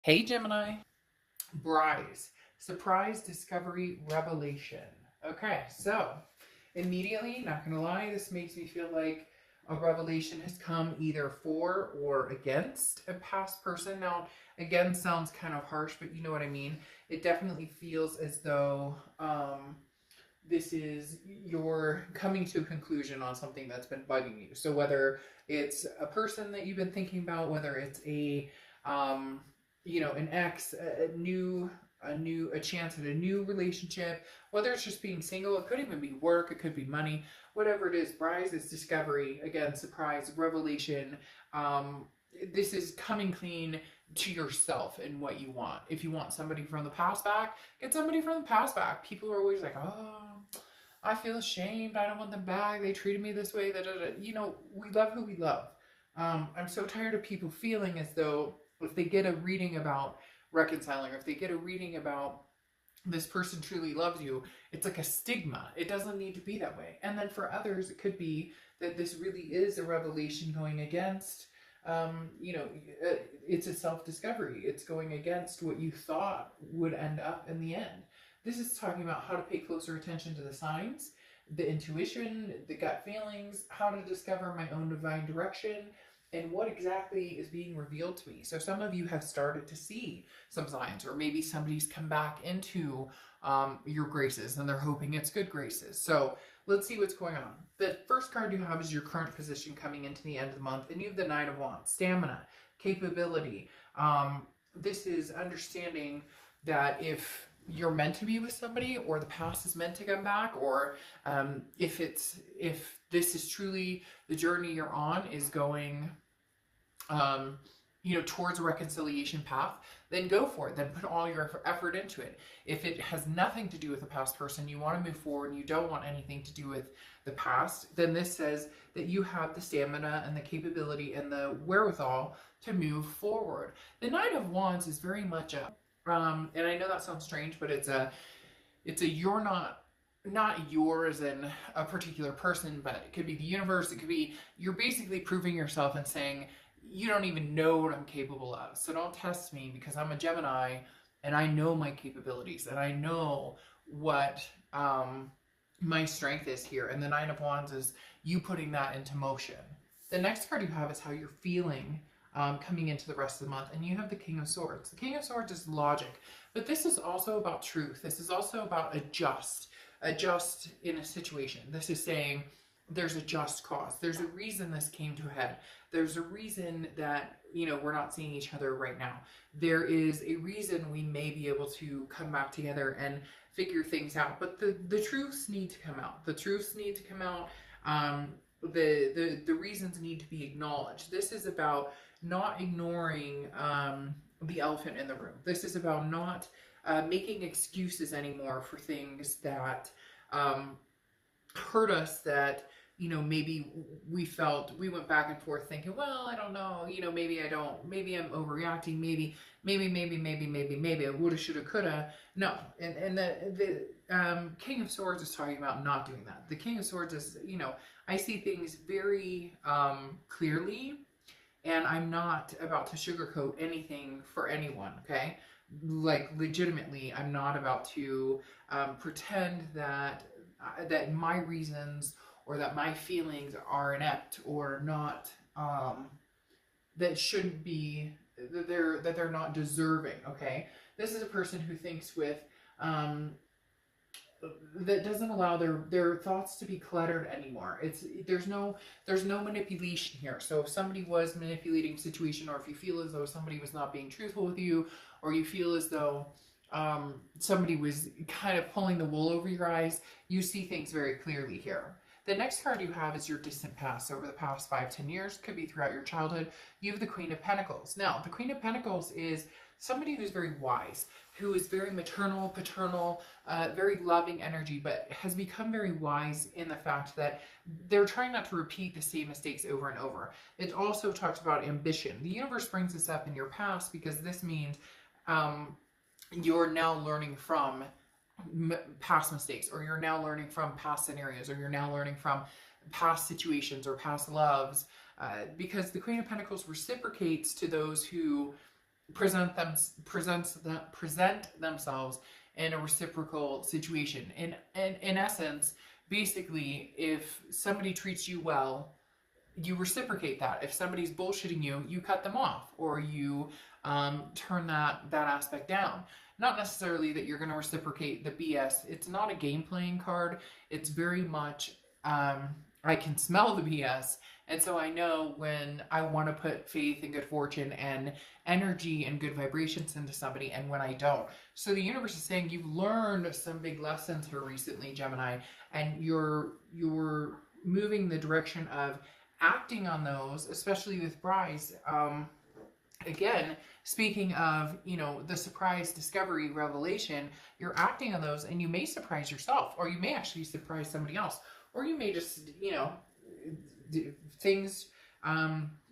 Hey Gemini, Bryce, surprise, discovery, revelation. Okay, so immediately, not gonna lie, this makes me feel like a revelation has come either for or against a past person. Now, again, sounds kind of harsh, but you know what I mean. It definitely feels as though this is you're coming to a conclusion on something that's been bugging you. So whether it's a person that you've been thinking about, whether it's um, an ex, a chance at a new relationship, whether it's just being single, it could even be work, it could be money, whatever it is. Rise is discovery, again, surprise, revelation. This is coming clean to yourself and what you want. If you want somebody from the past back, get somebody from the past back. People are always like, oh, I feel ashamed. I don't want them back. They treated me this way. We love who we love. I'm so tired of people feeling as though if they get a reading about reconciling, or if they get a reading about this person truly loves you, it's like a stigma. It doesn't need to be that way. And then for others, it could be that this really is a revelation going against it's a self-discovery. It's going against what you thought would end up in the end. This is talking about how to pay closer attention to the signs, the intuition, the gut feelings, how to discover my own divine direction, and what exactly is being revealed to me. So some of you have started to see some signs, or maybe somebody's come back into your graces and they're hoping it's good graces. So let's see what's going on. The first card you have is your current position coming into the end of the month, and you have the Knight of Wands, stamina, capability. This is understanding that if you're meant to be with somebody, or the past is meant to come back, or if this is truly the journey you're on is going towards a reconciliation path, then go for it. Then put all your effort into it. If it has nothing to do with the past person, you want to move forward and you don't want anything to do with the past, then this says that you have the stamina and the capability and the wherewithal to move forward. The Knight of Wands is very much and I know that sounds strange, but it's a you're not yours and a particular person, but it could be the universe. It could be you're basically proving yourself and saying, you don't even know what I'm capable of. So don't test me, because I'm a Gemini and I know my capabilities and I know what my strength is here. And the Nine of Wands is you putting that into motion. The next card you have is how you're feeling coming into the rest of the month. And you have the King of Swords. The King of Swords is logic, but this is also about truth. This is also about adjust in a situation. This is saying, there's a just cause. There's a reason this came to a head. There's a reason that, we're not seeing each other right now. There is a reason we may be able to come back together and figure things out. But the truths need to come out. The truths need to come out. The reasons need to be acknowledged. This is about not ignoring the elephant in the room. This is about not making excuses anymore for things that hurt us, that maybe we went back and forth thinking, well, I don't know, maybe I'm overreacting, maybe I woulda, shoulda, coulda. No. And the King of Swords is talking about not doing that. The King of Swords is, I see things very clearly, and I'm not about to sugarcoat anything for anyone, okay? Like, legitimately, I'm not about to pretend that my reasons or that my feelings are inept or not, that shouldn't be, that they're not deserving, okay? This is a person who thinks with, that doesn't allow their thoughts to be cluttered anymore. There's no manipulation here. So if somebody was manipulating a situation, or if you feel as though somebody was not being truthful with you, or you feel as though somebody was kind of pulling the wool over your eyes, you see things very clearly here. The next card you have is your distant past. Over the past 5-10 years, could be throughout your childhood. You have the Queen of Pentacles. Now, the Queen of Pentacles is somebody who's very wise, who is very maternal, paternal, very loving energy, but has become very wise in the fact that they're trying not to repeat the same mistakes over and over. It also talks about ambition. The universe brings this up in your past because this means you're now learning from past mistakes, or you're now learning from past scenarios, or you're now learning from past situations or past loves, because the Queen of Pentacles reciprocates to those who present themselves in a reciprocal situation. In essence, basically, if somebody treats you well, you reciprocate that. If somebody's bullshitting you, you cut them off, or you turn that aspect down. Not necessarily that you're going to reciprocate the BS. It's not a game playing card. It's very much I can smell the BS, and so I know when I want to put faith and good fortune and energy and good vibrations into somebody, and when I don't. So the universe is saying you've learned some big lessons here recently, Gemini, and you're moving the direction of acting on those, especially with Bryce. Again, speaking of, you know, the surprise discovery revelation, you're acting on those, and you may surprise yourself, or you may actually surprise somebody else, or you may just, you know, things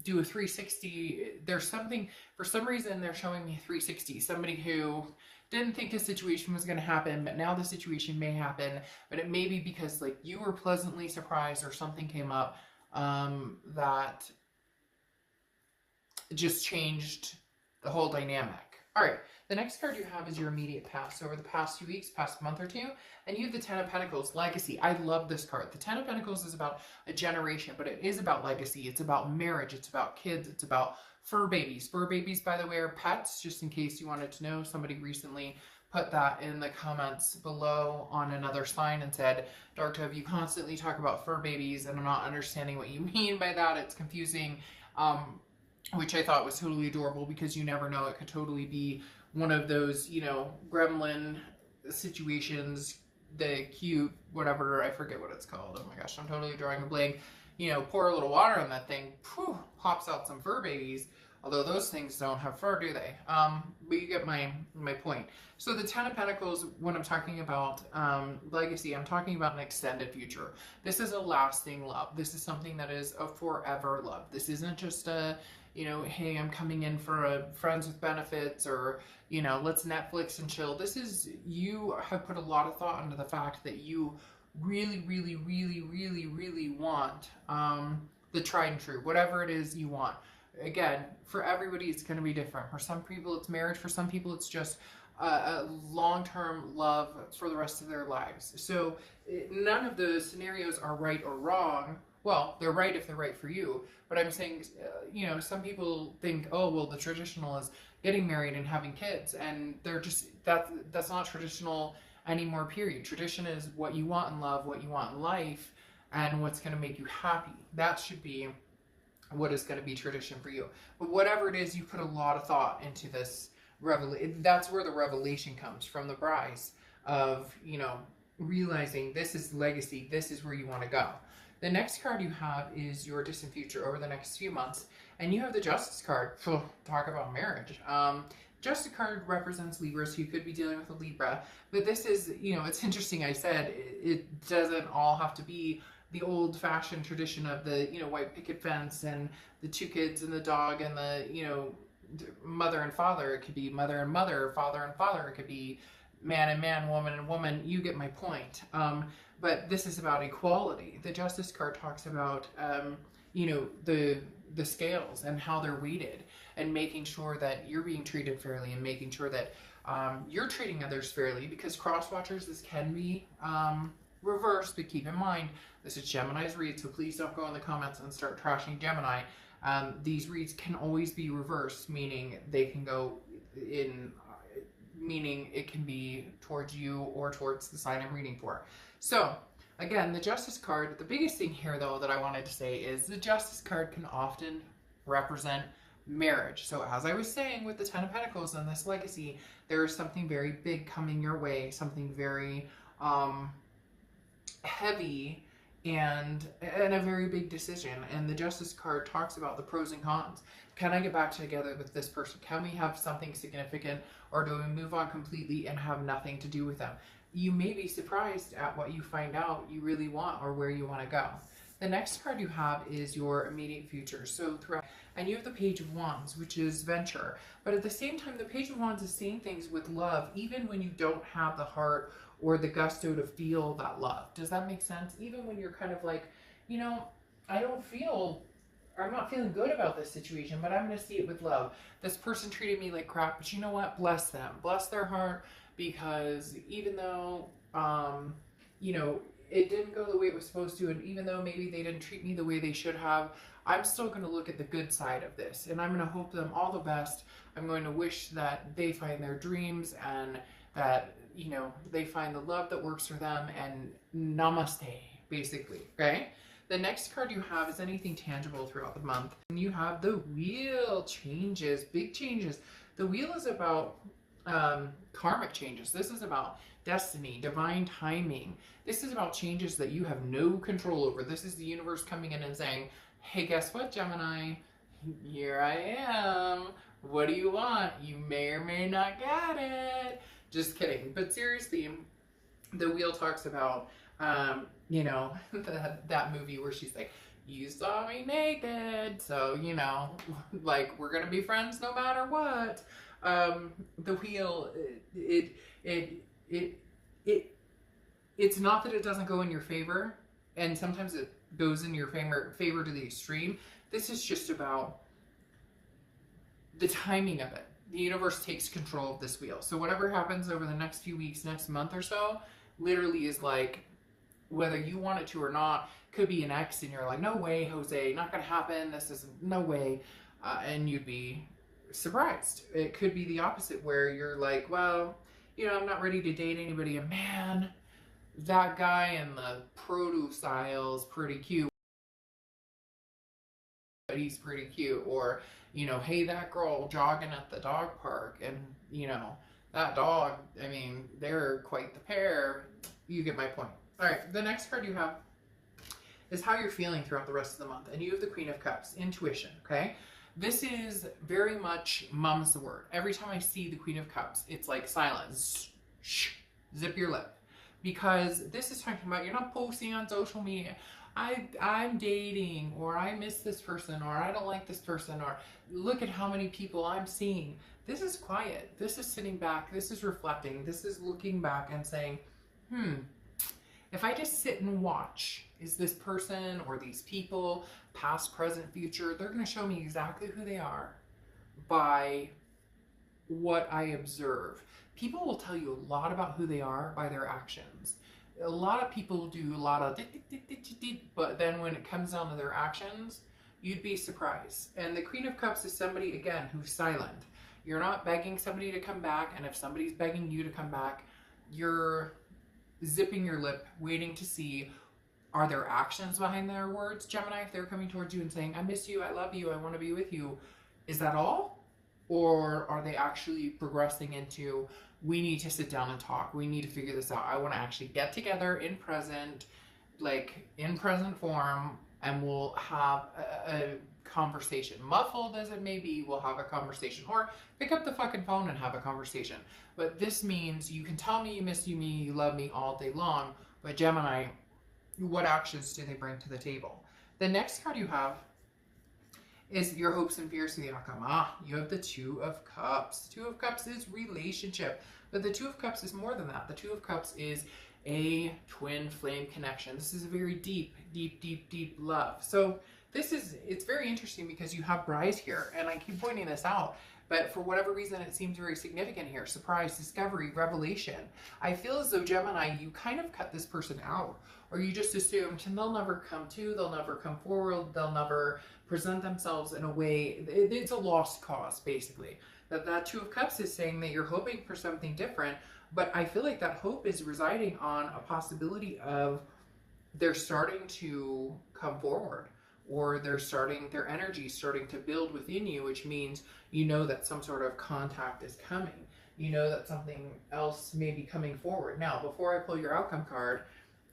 do a 360. There's something, for some reason they're showing me 360. Somebody who didn't think a situation was going to happen, but now the situation may happen, but it may be because like you were pleasantly surprised or something came up that just changed the whole dynamic. All right, the next card you have is your immediate past. So over the past few weeks, past month or two, and you have the Ten of Pentacles, legacy. I love this card. The Ten of Pentacles is about a generation, but it is about legacy. It's about marriage. It's about kids. It's about fur babies. Fur babies, by the way, are pets, just in case you wanted to know. Somebody recently put that in the comments below on another sign and said, Dark Dove, you constantly talk about fur babies, and I'm not understanding what you mean by that. It's confusing. Which I thought was totally adorable, because you never know, it could totally be one of those, you know, gremlin situations, the cute, whatever, I forget what it's called. Oh my gosh, I'm totally drawing a blank. You know, pour a little water on that thing, poof, pops out some fur babies. Although those things don't have fur, do they? But you get my point. So the Ten of Pentacles, when I'm talking about legacy, I'm talking about an extended future. This is a lasting love. This is something that is a forever love. This isn't just a, you know, hey, I'm coming in for a friends with benefits, or, you know, let's Netflix and chill. This is, you have put a lot of thought into the fact that you really, really, really, really, really want the tried and true, whatever it is you want. Again, for everybody, it's going to be different. For some people, it's marriage. For some people, it's just a long-term love for the rest of their lives. So none of the scenarios are right or wrong. Well, they're right if they're right for you. But I'm saying, you know, some people think, oh, well, the traditional is getting married and having kids. And they're just, that's not traditional anymore, period. Tradition is what you want in love, what you want in life, and what's going to make you happy. That should be what is going to be tradition for you. But whatever it is, you put a lot of thought into this revelation. That's where the revelation comes from, the Bryce, of, you know, realizing this is legacy, this is where you want to go. The next card you have is your distant future over the next few months, and you have the Justice card. Talk about marriage. Justice card represents Libra, so you could be dealing with a Libra, but this is, you know, it's interesting. I said it doesn't all have to be the old-fashioned tradition of the, you know, white picket fence and the two kids and the dog and the, you know, mother and father. It could be mother and mother, father and father. It could be man and man, woman and woman. You get my point. But this is about equality. The Justice card talks about, you know, the scales and how they're weighted, and making sure that you're being treated fairly, and making sure that you're treating others fairly, because cross-watchers, this can be reversed, but keep in mind, this is Gemini's read, so please don't go in the comments and start trashing Gemini. These reads can always be reversed, meaning they can go in, meaning it can be towards you or towards the sign I'm reading for. So again, the Justice card, the biggest thing here though that I wanted to say is the Justice card can often represent marriage. So as I was saying with the Ten of Pentacles and this legacy, there is something very big coming your way, something very heavy, and a very big decision. And the Justice card talks about the pros and cons. Can I get back together with this person? Can we have something significant, or do we move on completely and have nothing to do with them? You may be surprised at what you find out you really want, or where you want to go. The next card you have is your immediate future. So throughout, and you have the Page of Wands, which is venture. But at the same time, the Page of Wands is seeing things with love, even when you don't have the heart or the gusto to feel that love. Does that make sense? Even when you're kind of like, you know, I don't feel I'm not feeling good about this situation, but I'm going to see it with love. This person treated me like crap, but you know what? Bless them. Bless their heart, because even though, you know, it didn't go the way it was supposed to, and even though maybe they didn't treat me the way they should have, I'm still going to look at the good side of this, and I'm going to hope them all the best. I'm going to wish that they find their dreams, and that, you know, they find the love that works for them, and namaste, basically, okay? The next card you have is anything tangible throughout the month. And you have the wheel, changes, big changes. The wheel is about karmic changes. This is about destiny, divine timing. This is about changes that you have no control over. This is the universe coming in and saying, hey, guess what, Gemini? Here I am. What do you want? You may or may not get it. Just kidding. But seriously, the wheel talks about, you know, that movie where she's like, you saw me naked, so, you know, like, we're gonna be friends no matter what. The wheel, it's not that it doesn't go in your favor, and sometimes it goes in your favor to the extreme. This is just about the timing of it. The universe takes control of this wheel. So whatever happens over the next few weeks, next month or so, literally is like, whether you want it to or not, could be an ex and you're like, no way, Jose, not gonna happen, this is no way, and you'd be surprised. It could be the opposite, where you're like, well, you know, I'm not ready to date anybody, and man, that guy in the produce aisle is pretty cute, he's pretty cute. Or, you know, hey, that girl jogging at the dog park, and, you know, that dog, I mean, they're quite the pair. You get my point. All right, the next card you have is how you're feeling throughout the rest of the month. And you have the Queen of Cups, intuition, okay? This is very much mum's the word. Every time I see the Queen of Cups, it's like silence. Shh, zip your lip. Because this is talking about, you're not posting on social media, I'm dating, or I miss this person, or I don't like this person, or look at how many people I'm seeing. This is quiet. This is sitting back. This is reflecting. This is looking back and saying, if I just sit and watch, is this person or these people, past, present, future, they're going to show me exactly who they are by what I observe. People will tell you a lot about who they are by their actions. A lot of people do a lot of, but then when it comes down to their actions, you'd be surprised. And the Queen of Cups is somebody, again, who's silent. You're not begging somebody to come back, and if somebody's begging you to come back, you're zipping your lip, waiting to see, are there actions behind their words, Gemini? If they're coming towards you and saying, I miss you, I love you, I want to be with you, is that all? Or are they actually progressing into, we need to sit down and talk, we need to figure this out, I want to actually get together in present, like in present form, and we'll have a conversation, muffled as it may be, we'll have a conversation, or pick up the fucking phone and have a conversation. But this means you can tell me you miss me, you love me all day long, but Gemini, what actions do they bring to the table? The next card you have is your hopes and fears for the outcome. You have the Two of Cups. Two of Cups is relationship, but the Two of Cups is more than that. The Two of Cups is a twin flame connection. This is a very deep, deep, deep, deep love. So it's very interesting because you have Brides here, and I keep pointing this out, but for whatever reason, it seems very significant here. Surprise, discovery, revelation. I feel as though, Gemini, you kind of cut this person out, or you just assumed they'll never come to, they'll never come forward, they'll never present themselves in a way. It's a lost cause, basically. That Two of Cups is saying that you're hoping for something different, but I feel like that hope is residing on a possibility of they're starting to come forward, or their energy starting to build within you, which means you know that some sort of contact is coming. You know that something else may be coming forward. Now, before I pull your outcome card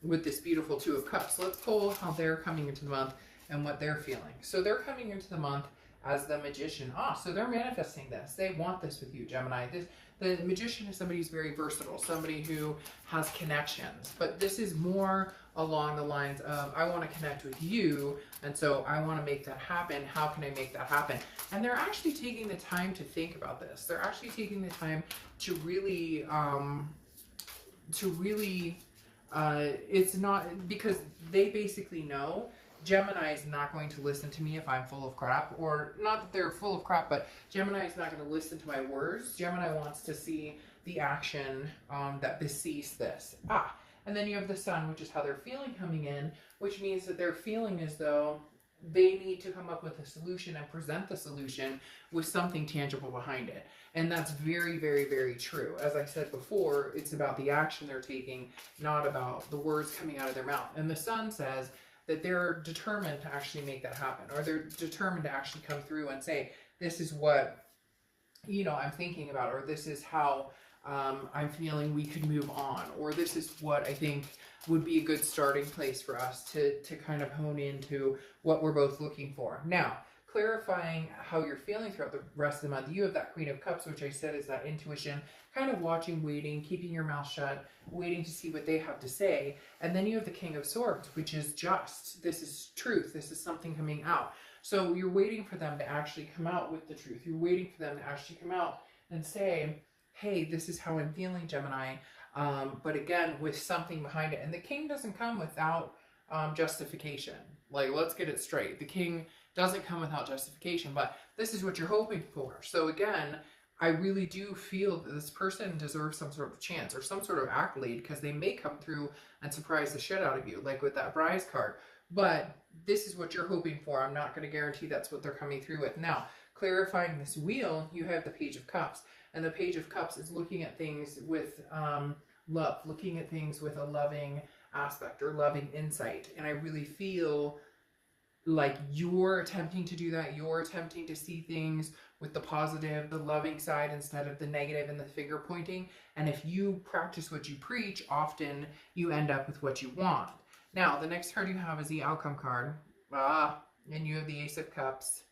with this beautiful Two of Cups, let's pull how they're coming into the month and what they're feeling. So they're coming into the month as the Magician. So they're manifesting this. They want this with you, Gemini. The Magician is somebody who's very versatile, somebody who has connections, but this is more along the lines of, I want to connect with you, and so I want to make that happen. How can I make that happen? And they're actually taking the time to think about this. They're actually taking the time to really, it's not, because they basically know Gemini is not going to listen to me if I'm full of crap, or not that they're full of crap, but Gemini is not going to listen to my words. Gemini wants to see the action that besees this. And then you have the sun, which is how they're feeling coming in, which means that they're feeling as though they need to come up with a solution and present the solution with something tangible behind it. And that's very, very, very true. As I said before, it's about the action they're taking, not about the words coming out of their mouth. And the sun says that they're determined to actually make that happen, or they're determined to actually come through and say, this is what, you know, I'm thinking about, or this is how I'm feeling we could move on, or this is what I think would be a good starting place for us to kind of hone into what we're both looking for. Now, clarifying how you're feeling throughout the rest of the month, you have that Queen of Cups, which I said is that intuition, kind of watching, waiting, keeping your mouth shut, waiting to see what they have to say. And then you have the King of Swords, which is just, this is truth, this is something coming out. So you're waiting for them to actually come out with the truth. You're waiting for them to actually come out and say, hey, this is how I'm feeling, Gemini. But again, with something behind it. And the king doesn't come without justification. Like, let's get it straight. The king doesn't come without justification, but this is what you're hoping for. So again, I really do feel that this person deserves some sort of chance or some sort of accolade, because they may come through and surprise the shit out of you, like with that Prize card. But this is what you're hoping for. I'm not going to guarantee that's what they're coming through with. Now, clarifying this wheel, you have the Page of Cups. And the Page of Cups is looking at things with love, looking at things with a loving aspect or loving insight. And I really feel like you're attempting to do that. You're attempting to see things with the positive, the loving side, instead of the negative and the finger pointing. And if you practice what you preach, often you end up with what you want. Now, the next card you have is the Outcome card. And you have the Ace of Cups.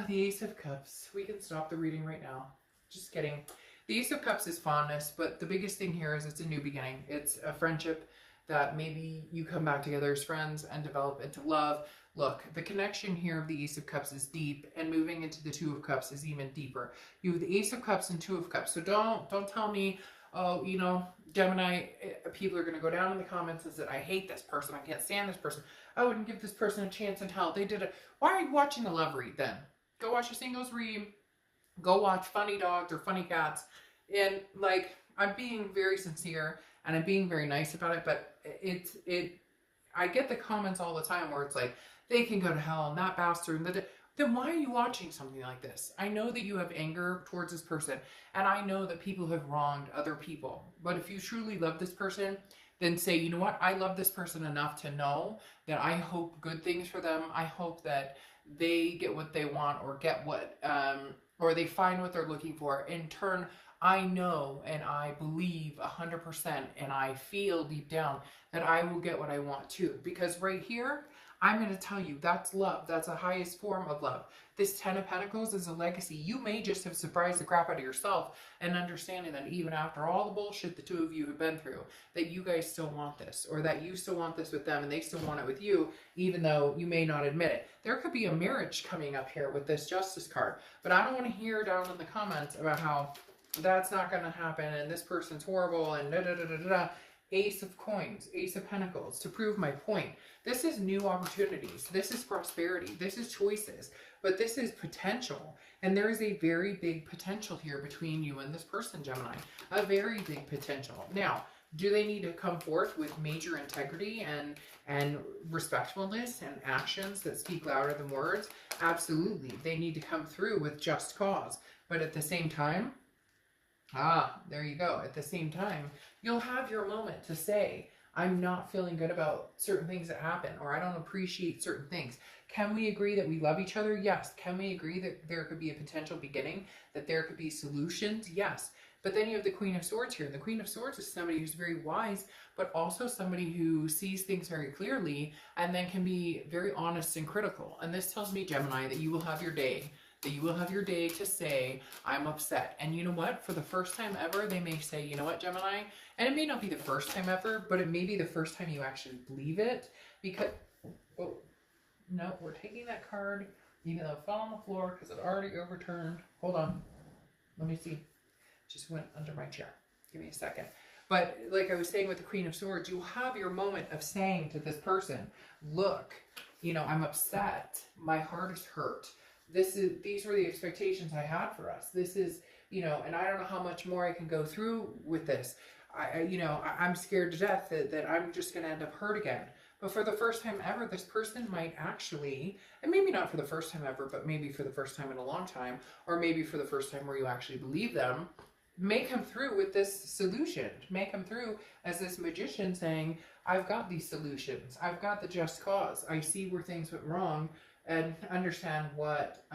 The Ace of Cups. We can stop the reading right now. Just kidding. The Ace of Cups is fondness, but the biggest thing here is it's a new beginning. It's a friendship that maybe you come back together as friends and develop into love. Look, the connection here of the Ace of Cups is deep, and moving into the Two of Cups is even deeper. You have the Ace of Cups and Two of Cups. So don't tell me, oh, you know, Gemini, people are going to go down in the comments and say, I hate this person, I can't stand this person, I wouldn't give this person a chance in hell, they did it. Why are you watching the love read then? Go watch a singles read, go watch funny dogs or funny cats. And like, I'm being very sincere and I'm being very nice about it, but I get the comments all the time where it's like, they can go to hell and that bastard, then why are you watching something like this? I know that you have anger towards this person, and I know that people have wronged other people. But if you truly love this person, then say, you know what? I love this person enough to know that I hope good things for them. I hope that they get what they want, or get what, or they find what they're looking for. In turn, I know and I believe 100%, and I feel deep down that I will get what I want too. Because right here, I'm going to tell you, that's love. That's the highest form of love. This Ten of Pentacles is a legacy. You may just have surprised the crap out of yourself, and understanding that even after all the bullshit the two of you have been through, that you guys still want this, or that you still want this with them and they still want it with you, even though you may not admit it. There could be a marriage coming up here with this Justice card, but I don't want to hear down in the comments about how that's not going to happen and this person's horrible and da-da-da-da-da. Ace of Coins, Ace of Pentacles, to prove my point. This is new opportunities. This is prosperity. This is choices. But this is potential. And there is a very big potential here between you and this person, Gemini. A very big potential. Now, do they need to come forth with major integrity and respectfulness and actions that speak louder than words? Absolutely. They need to come through with just cause. But at the same time, there you go. At the same time, you'll have your moment to say, I'm not feeling good about certain things that happen, or I don't appreciate certain things. Can we agree that we love each other? Yes. Can we agree that there could be a potential beginning, that there could be solutions? Yes. But then you have the Queen of Swords here. And the Queen of Swords is somebody who's very wise, but also somebody who sees things very clearly and then can be very honest and critical. And this tells me, Gemini, that you will have your day. That you will have your day to say, I'm upset. And you know what? For the first time ever, they may say, you know what, Gemini? And it may not be the first time ever, but it may be the first time you actually believe it. Because, oh, no, we're taking that card, even though it fell on the floor because it already overturned. Hold on. Let me see. Just went under my chair. Give me a second. But like I was saying with the Queen of Swords, you have your moment of saying to this person, look, you know, I'm upset. My heart is hurt. These were the expectations I had for us. This is, you know, and I don't know how much more I can go through with this. I'm scared to death that I'm just going to end up hurt again. But for the first time ever, this person might actually, and maybe not for the first time ever, but maybe for the first time in a long time, or maybe for the first time where you actually believe them, may come through with this solution. May come through as this magician saying, I've got these solutions. I've got the just cause. I see where things went wrong and understand what,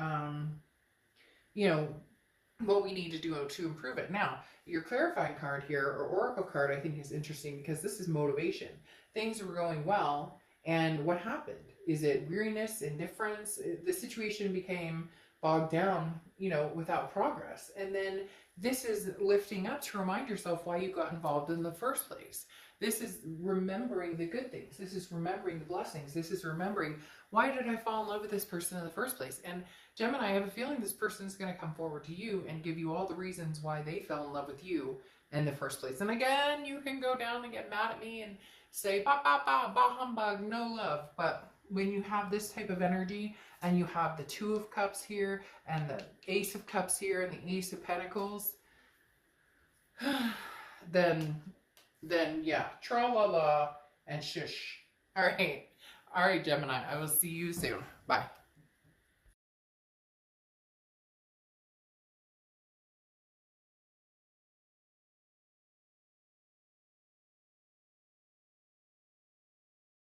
what we need to do to improve it. Now, your clarifying card here, or oracle card, I think is interesting because this is motivation. Things were going well, and what happened? Is it weariness, indifference? The situation became bogged down, you know, without progress. And then this is lifting up to remind yourself why you got involved in the first place. This is remembering the good things. This is remembering the blessings. This is remembering, why did I fall in love with this person in the first place? And Gemini, I have a feeling this person is going to come forward to you and give you all the reasons why they fell in love with you in the first place. And again, you can go down and get mad at me and say, bah, bah, bah, bah, humbug, no love. But when you have this type of energy and you have the Two of Cups here and the Ace of Cups here and the Ace of Pentacles, then yeah, tra-la-la and shush. All right, Gemini, I will see you soon. Bye.